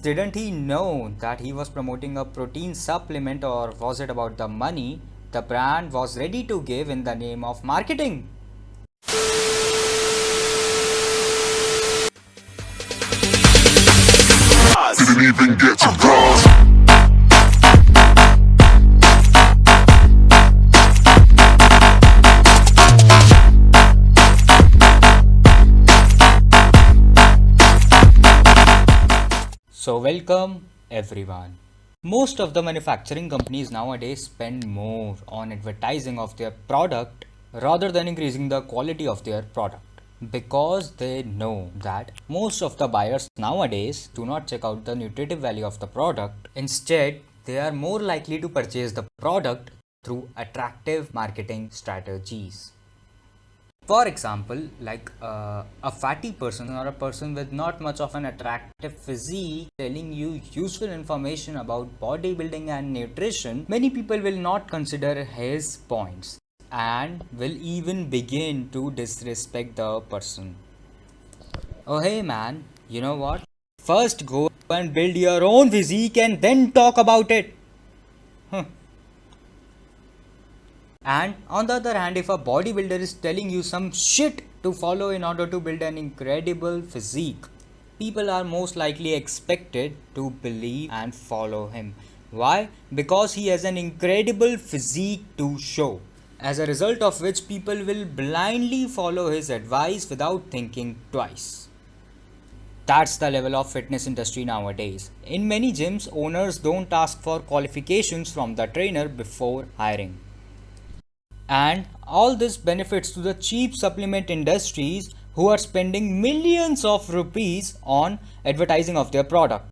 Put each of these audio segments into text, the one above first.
Didn't he know that he was promoting a protein supplement, or was it about the money the brand was ready to give in the name of marketing? Didn't even get to bronze. So welcome everyone. Most of the manufacturing companies nowadays spend more on advertising of their product rather than increasing the quality of their product, because they know that most of the buyers nowadays do not check out the nutritive value of the product. Instead, they are more likely to purchase the product through attractive marketing strategies. For example, like a fatty person or a person with not much of an attractive physique telling you useful information about bodybuilding and nutrition, many people will not consider his points and will even begin to disrespect the person. Oh hey man, you know what? First go and build your own physique and then talk about it. And on the other hand, if a bodybuilder is telling you some shit to follow in order to build an incredible physique, people are most likely expected to believe and follow him. Why? Because he has an incredible physique to show. As a result of which, people will blindly follow his advice without thinking twice. That's the level of fitness industry nowadays. In many gyms, owners don't ask for qualifications from the trainer before hiring. And all this benefits to the cheap supplement industries who are spending millions of rupees on advertising of their product.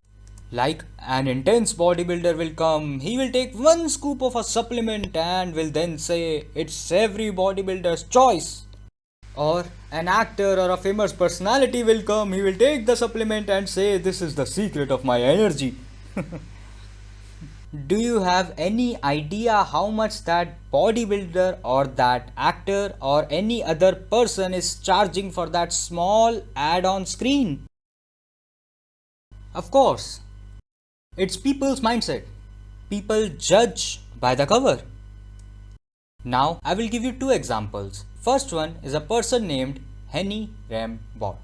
Like an intense bodybuilder will come, he will take one scoop of a supplement and will then say it's every bodybuilder's choice. Or an actor or a famous personality will come, he will take the supplement and say this is the secret of my energy. Do you have any idea how much that bodybuilder or that actor or any other person is charging for that small ad on screen? Of course, it's people's mindset. People judge by the cover. Now, I will give you two examples. First one is a person named Henny Rambot.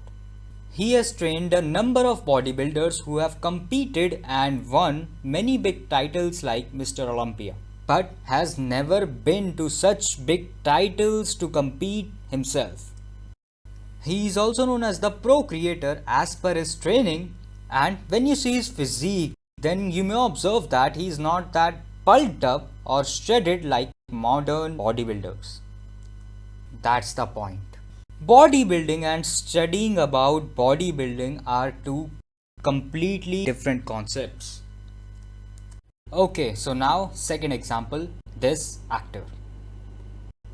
He has trained a number of bodybuilders who have competed and won many big titles like Mr. Olympia, but has never been to such big titles to compete himself. He is also known as the pro creator as per his training, and when you see his physique, then you may observe that he is not that bulked up or shredded like modern bodybuilders. That's the point. Bodybuilding and studying about bodybuilding are two completely different concepts. Okay, so now second example, this actor.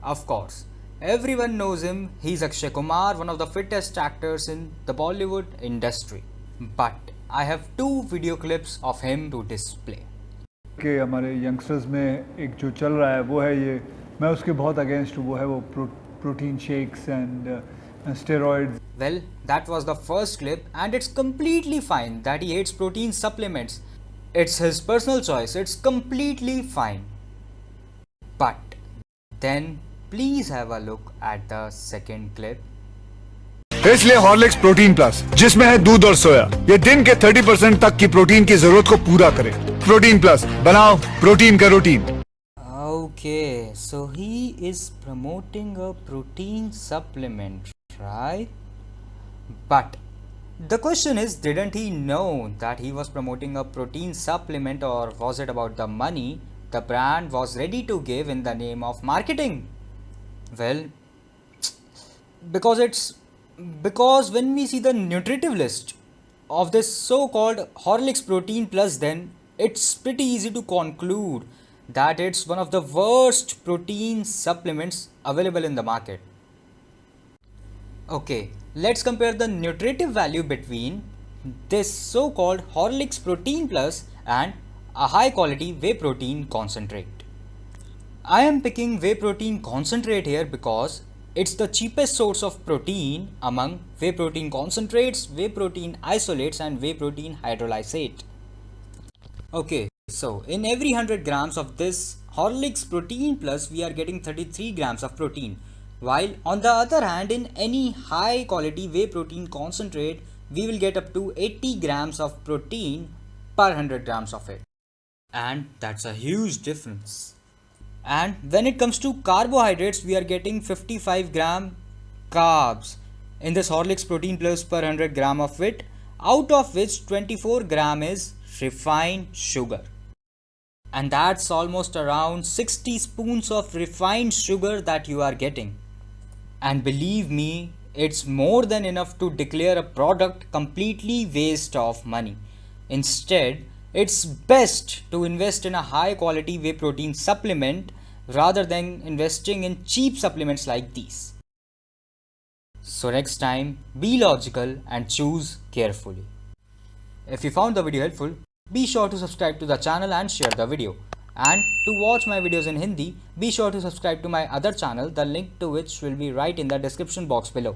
Of course, everyone knows him. He's Akshay Kumar, one of the fittest actors in the Bollywood industry. But I have two video clips of him to display. कि हमारे youngsters में एक जो चल रहा है वो है ये, मैं उसके बहुत अगेंस्ट हूँ, वो है वो protein shakes and steroids. Well, that was the first clip, and it's completely fine that he hates protein supplements. It's his personal choice, it's completely fine. But then please have a look at the second clip. इसलिए Horlicks protein plus, जिसमें है दूध और सोया, ये दिन के 30% तक की प्रोटीन की जरूरत को पूरा करे। प्रोटीन प्लस, बनाओ प्रोटीन का routine. Okay, so he is promoting a protein supplement, right? But the question is, didn't he know that he was promoting a protein supplement, or was it about the money the brand was ready to give in the name of marketing? Well, because when we see the nutritive list of this so-called Horlicks Protein Plus, then it's pretty easy to conclude that it's one of the worst protein supplements available in the market. Okay, let's compare the nutritive value between this so-called Horlicks Protein Plus and a high quality whey protein concentrate. I am picking whey protein concentrate here because It's the cheapest source of protein among whey protein concentrates, whey protein isolates and whey protein hydrolysate. Okay, so in every 100 grams of this Horlicks Protein Plus we are getting 33 grams of protein, while on the other hand in any high quality whey protein concentrate we will get up to 80 grams of protein per 100 grams of it, and that's a huge difference. And when it comes to carbohydrates, we are getting 55 gram carbs in this Horlicks Protein Plus per 100 gram of it, out of which 24 gram is refined sugar. And that's almost around 60 spoons of refined sugar that you are getting. And believe me, it's more than enough to declare a product completely waste of money. Instead, it's best to invest in a high quality whey protein supplement rather than investing in cheap supplements like these. So next time, be logical and choose carefully. If you found the video helpful, be sure to subscribe to the channel and share the video. And to watch my videos in Hindi, be sure to subscribe to my other channel, the link to which will be right in the description box below.